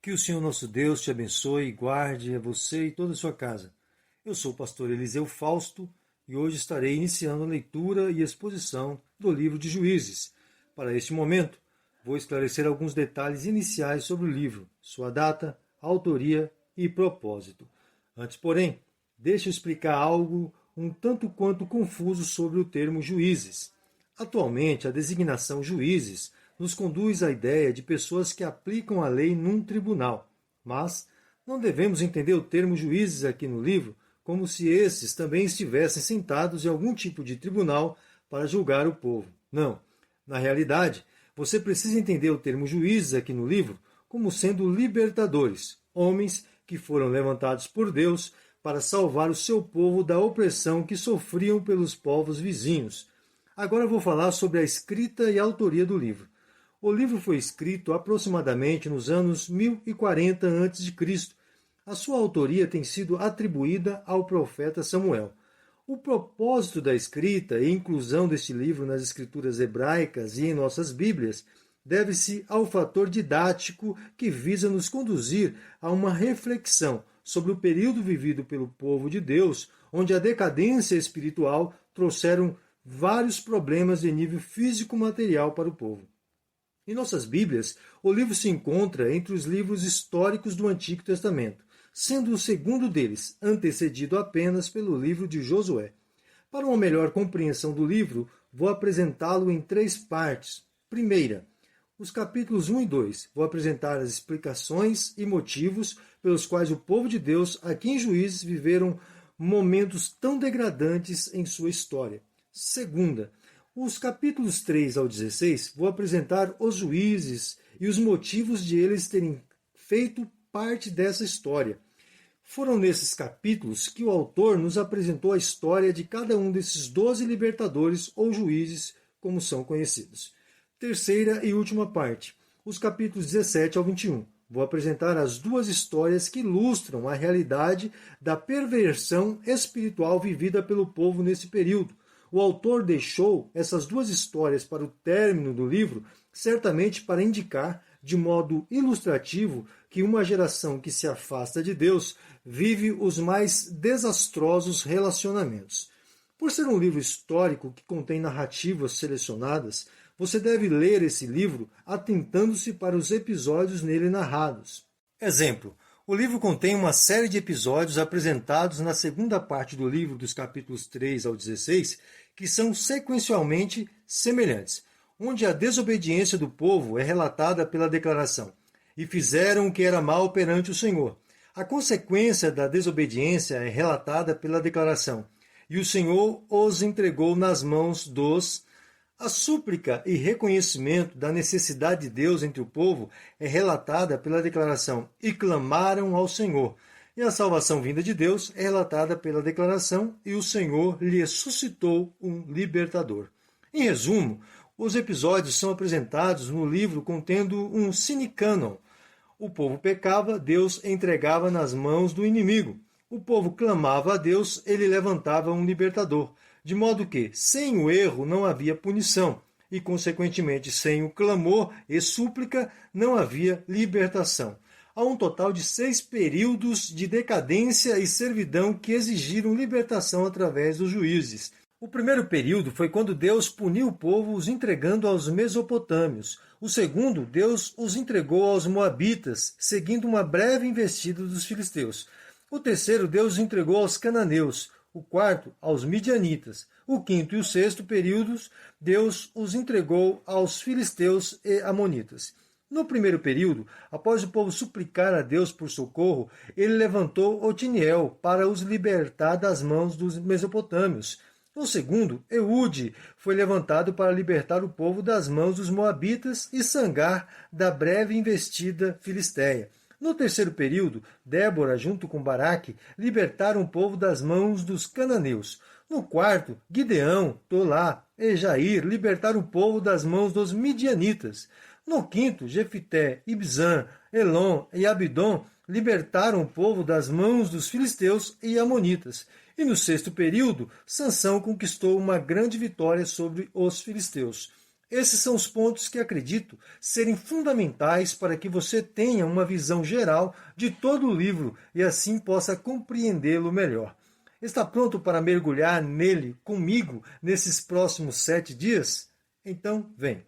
Que o Senhor nosso Deus te abençoe e guarde a você e toda a sua casa. Eu sou o pastor Eliseu Fausto e hoje estarei iniciando a leitura e exposição do livro de Juízes. Para este momento, vou esclarecer alguns detalhes iniciais sobre o livro, sua data, autoria e propósito. Antes, porém, deixe eu explicar algo um tanto quanto confuso sobre o termo juízes. Atualmente, a designação juízes nos conduz à ideia de pessoas que aplicam a lei num tribunal. Mas não devemos entender o termo juízes aqui no livro como se esses também estivessem sentados em algum tipo de tribunal para julgar o povo. Não. Na realidade, você precisa entender o termo juízes aqui no livro como sendo libertadores, homens que foram levantados por Deus para salvar o seu povo da opressão que sofriam pelos povos vizinhos. Agora vou falar sobre a escrita e a autoria do livro. O livro foi escrito aproximadamente nos anos 1040 a.C. A sua autoria tem sido atribuída ao profeta Samuel. O propósito da escrita e inclusão deste livro nas escrituras hebraicas e em nossas Bíblias deve-se ao fator didático que visa nos conduzir a uma reflexão sobre o período vivido pelo povo de Deus, onde a decadência espiritual trouxeram vários problemas de nível físico-material para o povo. Em nossas Bíblias, o livro se encontra entre os livros históricos do Antigo Testamento, sendo o segundo deles antecedido apenas pelo livro de Josué. Para uma melhor compreensão do livro, vou apresentá-lo em 3 partes. Primeira, os capítulos 1 e 2. Vou apresentar as explicações e motivos pelos quais o povo de Deus, aqui em Juízes, viveram momentos tão degradantes em sua história. Segunda, os capítulos 3 ao 16, vou apresentar os juízes e os motivos de eles terem feito parte dessa história. Foram nesses capítulos que o autor nos apresentou a história de cada um desses 12 libertadores ou juízes, como são conhecidos. Terceira e última parte, os capítulos 17 ao 21. Vou apresentar as 2 histórias que ilustram a realidade da perversão espiritual vivida pelo povo nesse período. O autor deixou essas 2 histórias para o término do livro, certamente para indicar, de modo ilustrativo, que uma geração que se afasta de Deus vive os mais desastrosos relacionamentos. Por ser um livro histórico que contém narrativas selecionadas, você deve ler esse livro atentando-se para os episódios nele narrados. Exemplo. O livro contém uma série de episódios apresentados na segunda parte do livro, dos capítulos 3 ao 16, que são sequencialmente semelhantes, onde a desobediência do povo é relatada pela declaração: "E fizeram o que era mal perante o Senhor". A consequência da desobediência é relatada pela declaração: "E o Senhor os entregou nas mãos dos..." A súplica e reconhecimento da necessidade de Deus entre o povo é relatada pela declaração: "E clamaram ao Senhor". E a salvação vinda de Deus é relatada pela declaração: "E o Senhor lhe suscitou um libertador". Em resumo, os episódios são apresentados no livro contendo um sine qua non. O povo pecava, Deus entregava nas mãos do inimigo. O povo clamava a Deus, ele levantava um libertador. De modo que, sem o erro, não havia punição, e, consequentemente, sem o clamor e súplica, não havia libertação. Há um total de 6 períodos de decadência e servidão que exigiram libertação através dos juízes. O primeiro período foi quando Deus puniu o povo os entregando aos mesopotâmios. O segundo, Deus os entregou aos moabitas, seguindo uma breve investida dos filisteus. O terceiro, Deus os entregou aos cananeus. O quarto, aos midianitas. O quinto e o sexto períodos, Deus os entregou aos filisteus e amonitas. No primeiro período, após o povo suplicar a Deus por socorro, ele levantou Otiniel para os libertar das mãos dos mesopotâmios. No segundo, Eude foi levantado para libertar o povo das mãos dos moabitas e Sangar da breve investida filisteia. No terceiro período, Débora, junto com Baraque, libertaram o povo das mãos dos cananeus. No quarto, Gideão, Tolá e Jair libertaram o povo das mãos dos midianitas. No quinto, Jefité, Ibzan, Elon e Abidom libertaram o povo das mãos dos filisteus e amonitas. E no sexto período, Sansão conquistou uma grande vitória sobre os filisteus. Esses são os pontos que acredito serem fundamentais para que você tenha uma visão geral de todo o livro e assim possa compreendê-lo melhor. Está pronto para mergulhar nele comigo nesses próximos 7 dias? Então, vem!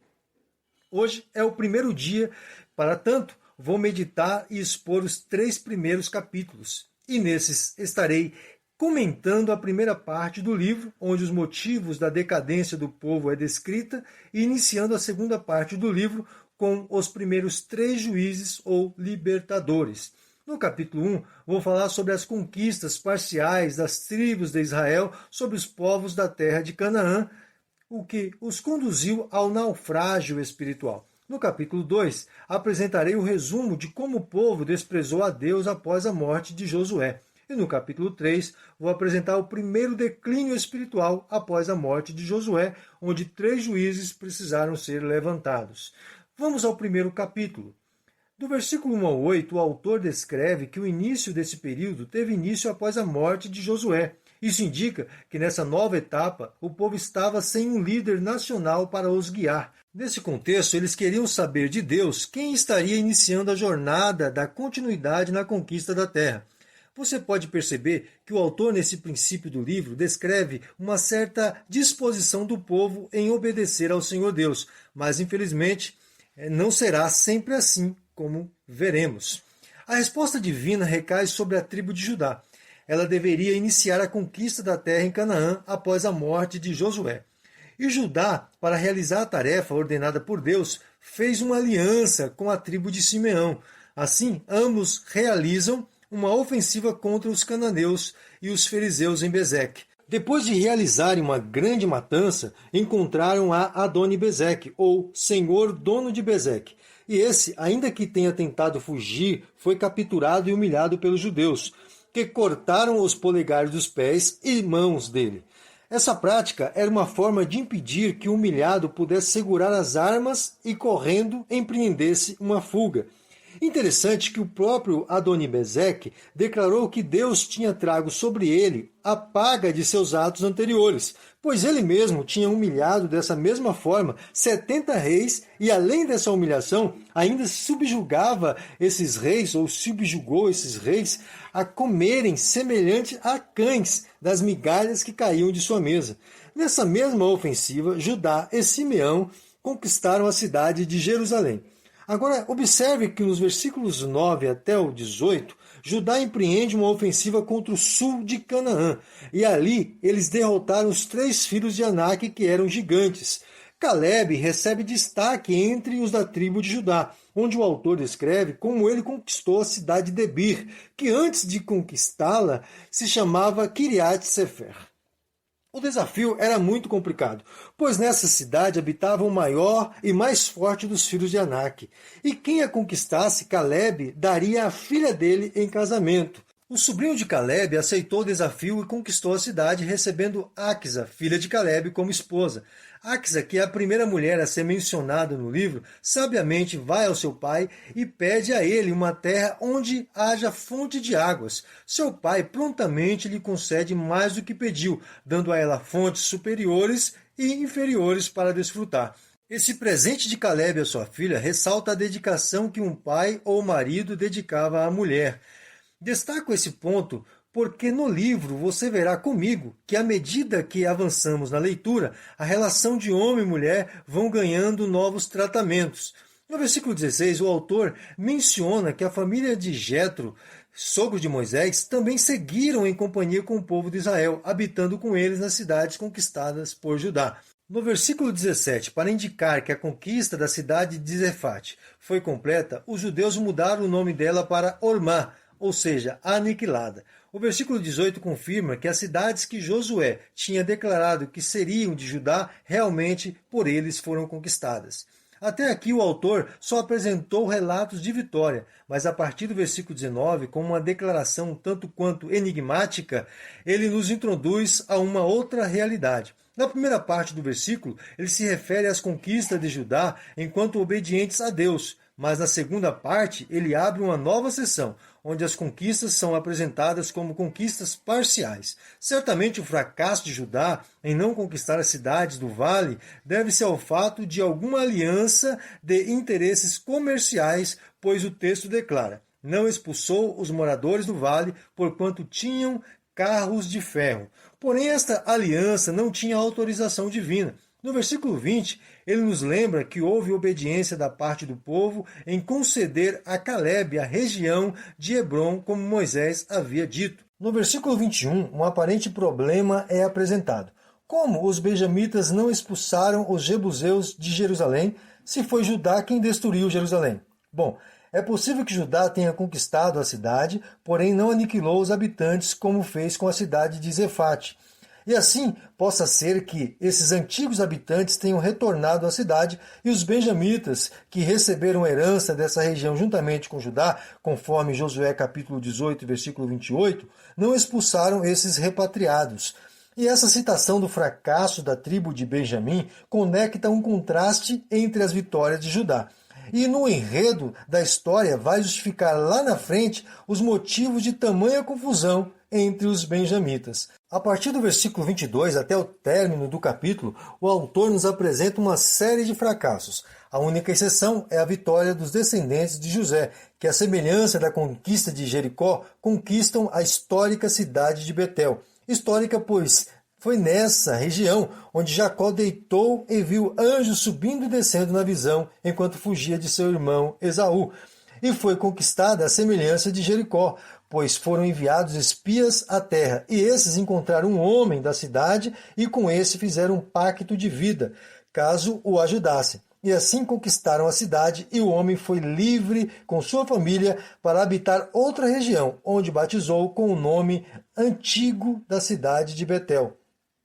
Hoje é o primeiro dia, para tanto, vou meditar e expor os 3 primeiros capítulos. E nesses estarei comentando a primeira parte do livro, onde os motivos da decadência do povo é descrita, e iniciando a segunda parte do livro com os primeiros 3 juízes ou libertadores. No capítulo 1, vou falar sobre as conquistas parciais das tribos de Israel sobre os povos da terra de Canaã, o que os conduziu ao naufrágio espiritual. No capítulo 2, apresentarei o resumo de como o povo desprezou a Deus após a morte de Josué. E no capítulo 3, vou apresentar o primeiro declínio espiritual após a morte de Josué, onde 3 juízes precisaram ser levantados. Vamos ao primeiro capítulo. Do versículo 1 ao 8, o autor descreve que o início desse período teve início após a morte de Josué. Isso indica que nessa nova etapa, o povo estava sem um líder nacional para os guiar. Nesse contexto, eles queriam saber de Deus quem estaria iniciando a jornada da continuidade na conquista da terra. Você pode perceber que o autor, nesse princípio do livro, descreve uma certa disposição do povo em obedecer ao Senhor Deus, mas infelizmente não será sempre assim, como veremos. A resposta divina recai sobre a tribo de Judá. Ela deveria iniciar a conquista da terra em Canaã após a morte de Josué. E Judá, para realizar a tarefa ordenada por Deus, fez uma aliança com a tribo de Simeão. Assim, ambos realizam uma ofensiva contra os cananeus e os fariseus em Bezeque. Depois de realizarem uma grande matança, encontraram a Adoni-Bezeque, ou Senhor Dono de Bezeque. E esse, ainda que tenha tentado fugir, foi capturado e humilhado pelos judeus, que cortaram os polegares dos pés e mãos dele. Essa prática era uma forma de impedir que o humilhado pudesse segurar as armas e, correndo, empreendesse uma fuga. Interessante que o próprio Adoni-Bezeque declarou que Deus tinha trago sobre ele a paga de seus atos anteriores, pois ele mesmo tinha humilhado dessa mesma forma 70 reis e, além dessa humilhação, ainda subjugava esses reis, ou subjugou esses reis, a comerem semelhante a cães das migalhas que caíam de sua mesa. Nessa mesma ofensiva, Judá e Simeão conquistaram a cidade de Jerusalém. Agora, observe que nos versículos 9 até o 18, Judá empreende uma ofensiva contra o sul de Canaã, e ali eles derrotaram os 3 filhos de Anak, que eram gigantes. Caleb recebe destaque entre os da tribo de Judá, onde o autor descreve como ele conquistou a cidade de Debir, que antes de conquistá-la se chamava Kiriat Sefer. O desafio era muito complicado, pois nessa cidade habitava o maior e mais forte dos filhos de Anak, e quem a conquistasse, Caleb, daria a filha dele em casamento. O sobrinho de Caleb aceitou o desafio e conquistou a cidade, recebendo Axa, filha de Caleb, como esposa. Axa, que é a primeira mulher a ser mencionada no livro, sabiamente vai ao seu pai e pede a ele uma terra onde haja fonte de águas. Seu pai prontamente lhe concede mais do que pediu, dando a ela fontes superiores e inferiores para desfrutar. Esse presente de Caleb à sua filha ressalta a dedicação que um pai ou marido dedicava à mulher. Destaco esse ponto porque no livro você verá comigo que à medida que avançamos na leitura, a relação de homem e mulher vão ganhando novos tratamentos. No versículo 16, o autor menciona que a família de Jetro, sogro de Moisés, também seguiram em companhia com o povo de Israel, habitando com eles nas cidades conquistadas por Judá. No versículo 17, para indicar que a conquista da cidade de Zefate foi completa, os judeus mudaram o nome dela para Ormá, ou seja, aniquilada. O versículo 18 confirma que as cidades que Josué tinha declarado que seriam de Judá, realmente por eles foram conquistadas. Até aqui o autor só apresentou relatos de vitória, mas a partir do versículo 19, com uma declaração tanto quanto enigmática, ele nos introduz a uma outra realidade. Na primeira parte do versículo, ele se refere às conquistas de Judá enquanto obedientes a Deus, mas na segunda parte ele abre uma nova seção, onde as conquistas são apresentadas como conquistas parciais. Certamente o fracasso de Judá em não conquistar as cidades do vale deve-se ao fato de alguma aliança de interesses comerciais, pois o texto declara: não expulsou os moradores do vale, porquanto tinham carros de ferro. Porém, esta aliança não tinha autorização divina. No versículo 20, ele nos lembra que houve obediência da parte do povo em conceder a Calebe a região de Hebrom, como Moisés havia dito. No versículo 21, um aparente problema é apresentado. Como os benjamitas não expulsaram os jebuseus de Jerusalém, se foi Judá quem destruiu Jerusalém? Bom, é possível que Judá tenha conquistado a cidade, porém não aniquilou os habitantes como fez com a cidade de Zefate. E assim possa ser que esses antigos habitantes tenham retornado à cidade e os benjamitas, que receberam herança dessa região juntamente com Judá, conforme Josué capítulo 18, versículo 28, não expulsaram esses repatriados. E essa citação do fracasso da tribo de Benjamim conecta um contraste entre as vitórias de Judá. E no enredo da história vai justificar lá na frente os motivos de tamanha confusão entre os benjamitas. A partir do versículo 22 até o término do capítulo, o autor nos apresenta uma série de fracassos. A única exceção é a vitória dos descendentes de José, que, à semelhança da conquista de Jericó, conquistam a histórica cidade de Betel. Histórica, pois foi nessa região onde Jacó deitou e viu anjos subindo e descendo na visão, enquanto fugia de seu irmão Esaú. E foi conquistada a semelhança de Jericó, pois foram enviados espias à terra, e esses encontraram um homem da cidade, e com esse fizeram um pacto de vida, caso o ajudasse. E assim conquistaram a cidade, e o homem foi livre com sua família para habitar outra região, onde batizou com o nome antigo da cidade de Betel,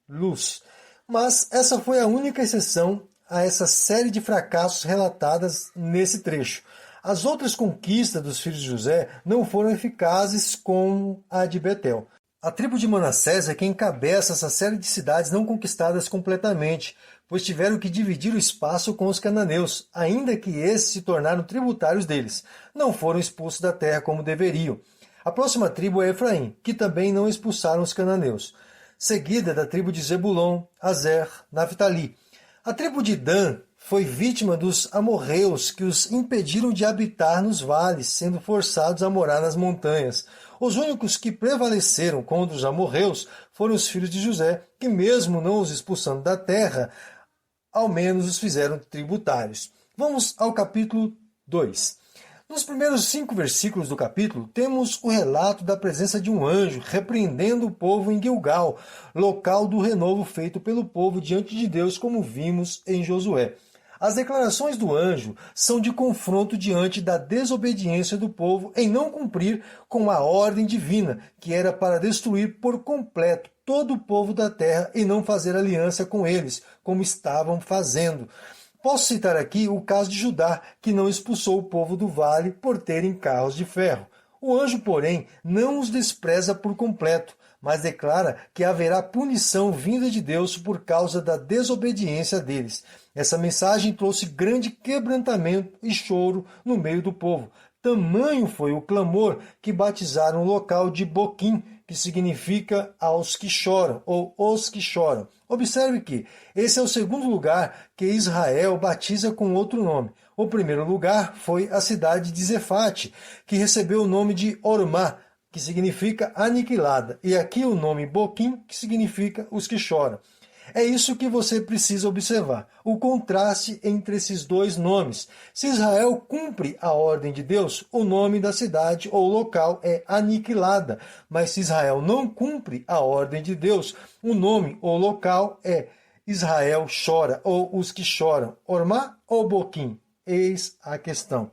Luz. Mas essa foi a única exceção a essa série de fracassos relatadas nesse trecho. As outras conquistas dos filhos de José não foram eficazes como a de Betel. A tribo de Manassés é quem encabeça essa série de cidades não conquistadas completamente, pois tiveram que dividir o espaço com os cananeus, ainda que esses se tornaram tributários deles. Não foram expulsos da terra como deveriam. A próxima tribo é Efraim, que também não expulsaram os cananeus, seguida da tribo de Zebulon, Azer, Naftali. A tribo de Dan foi vítima dos amorreus, que os impediram de habitar nos vales, sendo forçados a morar nas montanhas. Os únicos que prevaleceram contra os amorreus foram os filhos de José, que mesmo não os expulsando da terra, ao menos os fizeram tributários. Vamos ao capítulo 2. Nos primeiros 5 versículos do capítulo, temos o relato da presença de um anjo repreendendo o povo em Gilgal, local do renovo feito pelo povo diante de Deus, como vimos em Josué. As declarações do anjo são de confronto diante da desobediência do povo em não cumprir com a ordem divina, que era para destruir por completo todo o povo da terra e não fazer aliança com eles, como estavam fazendo. Posso citar aqui o caso de Judá, que não expulsou o povo do vale por terem carros de ferro. O anjo, porém, não os despreza por completo, mas declara que haverá punição vinda de Deus por causa da desobediência deles. Essa mensagem trouxe grande quebrantamento e choro no meio do povo. Tamanho foi o clamor que batizaram o local de Boquim, que significa aos que choram, ou os que choram. Observe que esse é o segundo lugar que Israel batiza com outro nome. O primeiro lugar foi a cidade de Zefate, que recebeu o nome de Ormá, que significa aniquilada, e aqui o nome Boquim, que significa os que choram. É isso que você precisa observar, o contraste entre esses dois nomes. Se Israel cumpre a ordem de Deus, o nome da cidade ou local é aniquilada. Mas se Israel não cumpre a ordem de Deus, o nome ou local é Israel chora, ou os que choram. Ormá ou Boquim? Eis a questão.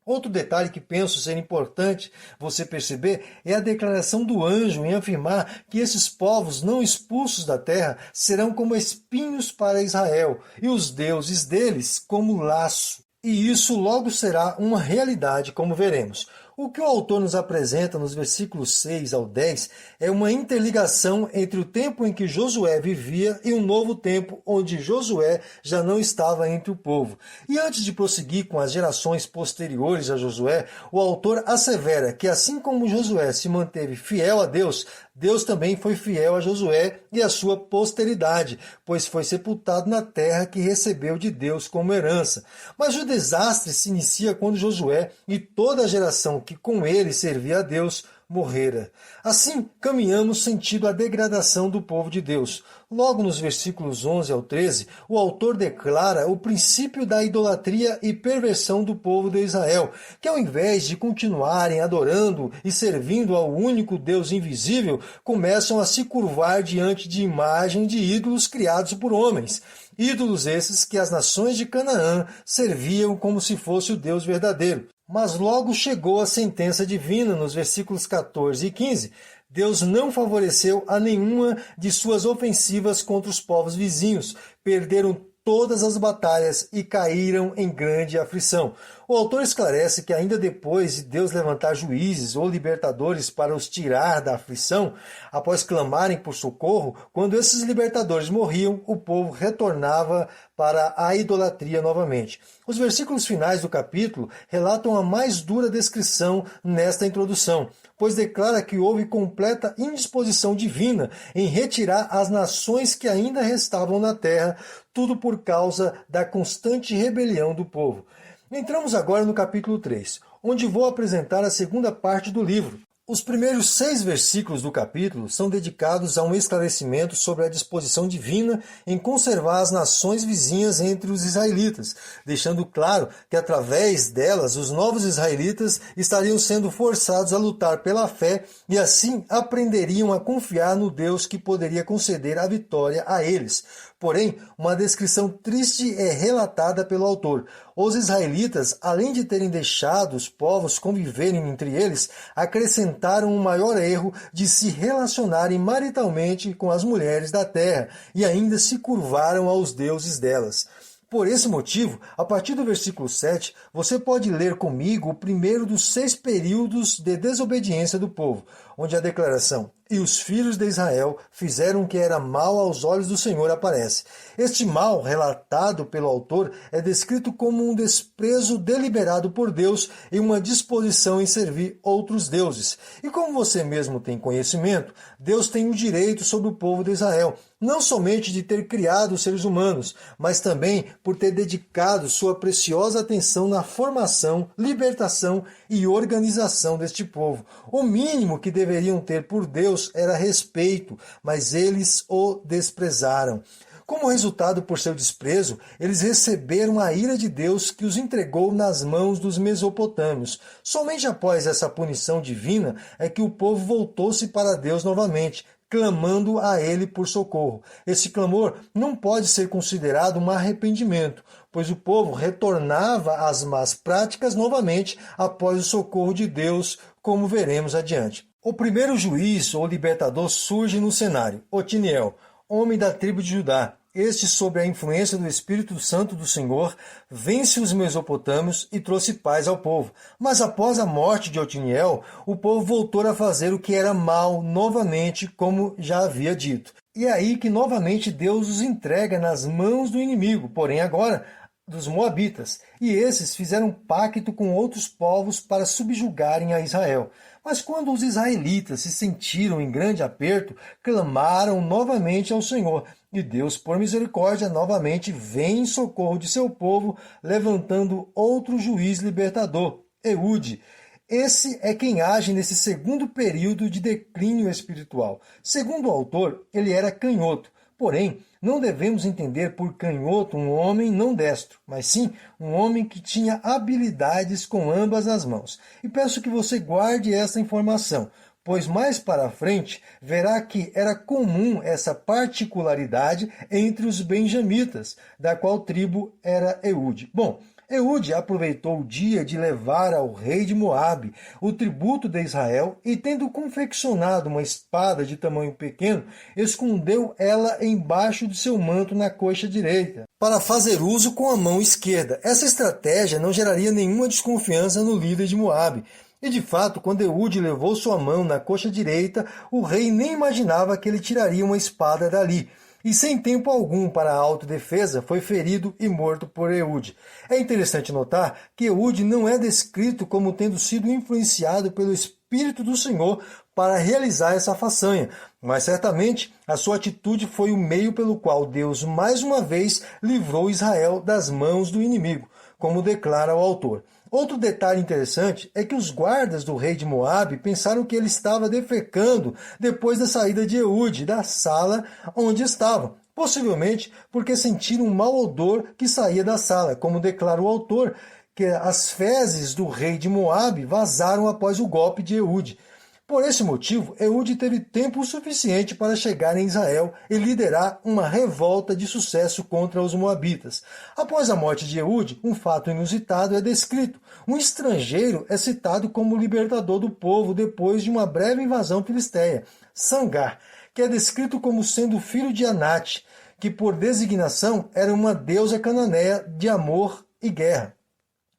Outro detalhe que penso ser importante você perceber é a declaração do anjo em afirmar que esses povos não expulsos da terra serão como espinhos para Israel e os deuses deles como laço. E isso logo será uma realidade, como veremos. O que o autor nos apresenta nos versículos 6 ao 10 é uma interligação entre o tempo em que Josué vivia e um novo tempo onde Josué já não estava entre o povo. E antes de prosseguir com as gerações posteriores a Josué, o autor assevera que assim como Josué se manteve fiel a Deus, Deus também foi fiel a Josué e a sua posteridade, pois foi sepultado na terra que recebeu de Deus como herança. Mas o desastre se inicia quando Josué e toda a geração que com ele servia a Deus morrera. Assim, caminhamos sentido a degradação do povo de Deus. Logo nos versículos 11 ao 13, o autor declara o princípio da idolatria e perversão do povo de Israel, que ao invés de continuarem adorando e servindo ao único Deus invisível, começam a se curvar diante de imagem de ídolos criados por homens. Ídolos esses que as nações de Canaã serviam como se fosse o Deus verdadeiro. Mas logo chegou a sentença divina nos versículos 14 e 15. Deus não favoreceu a nenhuma de suas ofensivas contra os povos vizinhos. Perderam todas as batalhas e caíram em grande aflição. O autor esclarece que ainda depois de Deus levantar juízes ou libertadores para os tirar da aflição, após clamarem por socorro, quando esses libertadores morriam, o povo retornava para a idolatria novamente. Os versículos finais do capítulo relatam a mais dura descrição nesta introdução, pois declara que houve completa indisposição divina em retirar as nações que ainda restavam na terra, tudo por causa da constante rebelião do povo. Entramos agora no capítulo 3, onde vou apresentar a segunda parte do livro. Os primeiros 6 versículos do capítulo são dedicados a um esclarecimento sobre a disposição divina em conservar as nações vizinhas entre os israelitas, deixando claro que através delas os novos israelitas estariam sendo forçados a lutar pela fé e assim aprenderiam a confiar no Deus que poderia conceder a vitória a eles. Porém, uma descrição triste é relatada pelo autor. Os israelitas, além de terem deixado os povos conviverem entre eles, acrescentaram um maior erro de se relacionarem maritalmente com as mulheres da terra e ainda se curvaram aos deuses delas. Por esse motivo, a partir do versículo 7, você pode ler comigo o primeiro dos 6 períodos de desobediência do povo, onde a declaração "E os filhos de Israel fizeram o que era mal aos olhos do Senhor" aparece. Este mal, relatado pelo autor, é descrito como um desprezo deliberado por Deus e uma disposição em servir outros deuses. E como você mesmo tem conhecimento, Deus tem o direito sobre o povo de Israel, não somente de ter criado os seres humanos, mas também por ter dedicado sua preciosa atenção na formação, libertação e organização deste povo. O mínimo que deveriam ter por Deus era respeito, mas eles o desprezaram. Como resultado por seu desprezo, eles receberam a ira de Deus que os entregou nas mãos dos mesopotâmios. Somente após essa punição divina é que o povo voltou-se para Deus novamente, clamando a ele por socorro. Esse clamor não pode ser considerado um arrependimento, pois o povo retornava às más práticas novamente após o socorro de Deus, como veremos adiante. O primeiro juiz ou libertador surge no cenário, Otiniel, homem da tribo de Judá. Este, sob a influência do Espírito Santo do Senhor, vence os mesopotâmios e trouxe paz ao povo. Mas após a morte de Otiniel, o povo voltou a fazer o que era mal novamente, como já havia dito. E é aí que novamente Deus os entrega nas mãos do inimigo, porém agora dos moabitas. E esses fizeram pacto com outros povos para subjugarem a Israel. Mas quando os israelitas se sentiram em grande aperto, clamaram novamente ao Senhor. E Deus, por misericórdia, novamente vem em socorro de seu povo, levantando outro juiz libertador, Eude. Esse é quem age nesse segundo período de declínio espiritual. Segundo o autor, ele era canhoto. Porém, não devemos entender por canhoto um homem não destro, mas sim um homem que tinha habilidades com ambas as mãos. E peço que você guarde essa informação, pois mais para frente verá que era comum essa particularidade entre os benjamitas, da qual tribo era Eude. Bom, Eude aproveitou o dia de levar ao rei de Moabe o tributo de Israel e, tendo confeccionado uma espada de tamanho pequeno, escondeu ela embaixo de seu manto na coxa direita, para fazer uso com a mão esquerda. Essa estratégia não geraria nenhuma desconfiança no líder de Moabe. E de fato, quando Eude levou sua mão na coxa direita, o rei nem imaginava que ele tiraria uma espada dali. E sem tempo algum para a autodefesa, foi ferido e morto por Eude. É interessante notar que Eude não é descrito como tendo sido influenciado pelo Espírito do Senhor para realizar essa façanha, mas certamente a sua atitude foi o meio pelo qual Deus mais uma vez livrou Israel das mãos do inimigo, como declara o autor. Outro detalhe interessante é que os guardas do rei de Moabe pensaram que ele estava defecando depois da saída de Eude da sala onde estavam, possivelmente porque sentiram um mau odor que saía da sala, como declara o autor, que as fezes do rei de Moabe vazaram após o golpe de Eude. Por esse motivo, Eude teve tempo suficiente para chegar em Israel e liderar uma revolta de sucesso contra os moabitas. Após a morte de Eude, um fato inusitado é descrito. Um estrangeiro é citado como libertador do povo depois de uma breve invasão filisteia, Sangar, que é descrito como sendo filho de Anate, que por designação era uma deusa cananeia de amor e guerra.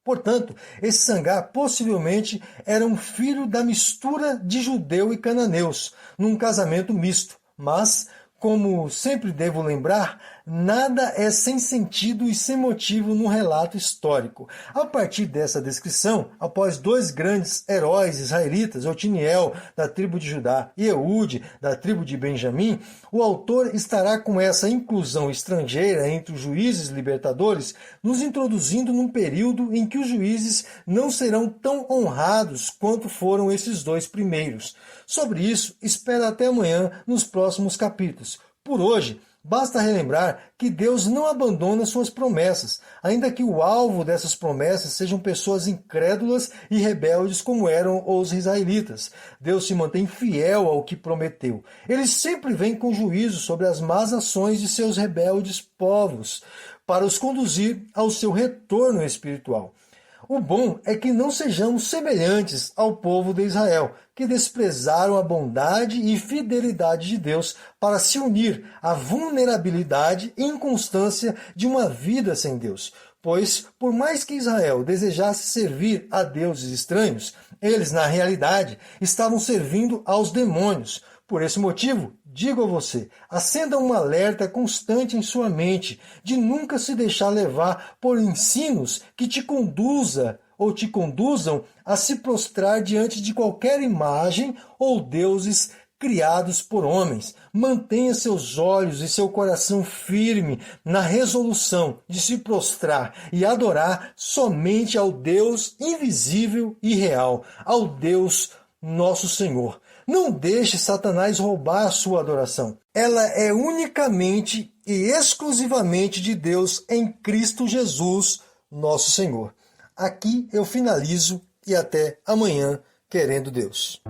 Portanto, esse Sangar possivelmente era um filho da mistura de judeu e cananeus, num casamento misto. Mas, como sempre devo lembrar, nada é sem sentido e sem motivo no relato histórico. A partir dessa descrição, após dois grandes heróis israelitas, Otiniel, da tribo de Judá, e Eude, da tribo de Benjamim, o autor estará com essa inclusão estrangeira entre os juízes libertadores, nos introduzindo num período em que os juízes não serão tão honrados quanto foram esses dois primeiros. Sobre isso, espera até amanhã nos próximos capítulos. Por hoje, basta relembrar que Deus não abandona suas promessas, ainda que o alvo dessas promessas sejam pessoas incrédulas e rebeldes como eram os israelitas. Deus se mantém fiel ao que prometeu. Ele sempre vem com juízo sobre as más ações de seus rebeldes povos, para os conduzir ao seu retorno espiritual. O bom é que não sejamos semelhantes ao povo de Israel, que desprezaram a bondade e fidelidade de Deus para se unir à vulnerabilidade e inconstância de uma vida sem Deus. Pois, por mais que Israel desejasse servir a deuses estranhos, eles, na realidade, estavam servindo aos demônios. Por esse motivo, digo a você, acenda um alerta constante em sua mente de nunca se deixar levar por ensinos que te conduzam a se prostrar diante de qualquer imagem ou deuses criados por homens. Mantenha seus olhos e seu coração firme na resolução de se prostrar e adorar somente ao Deus invisível e real, ao Deus nosso Senhor. Não deixe Satanás roubar a sua adoração. Ela é unicamente e exclusivamente de Deus em Cristo Jesus, nosso Senhor. Aqui eu finalizo e até amanhã, querendo Deus.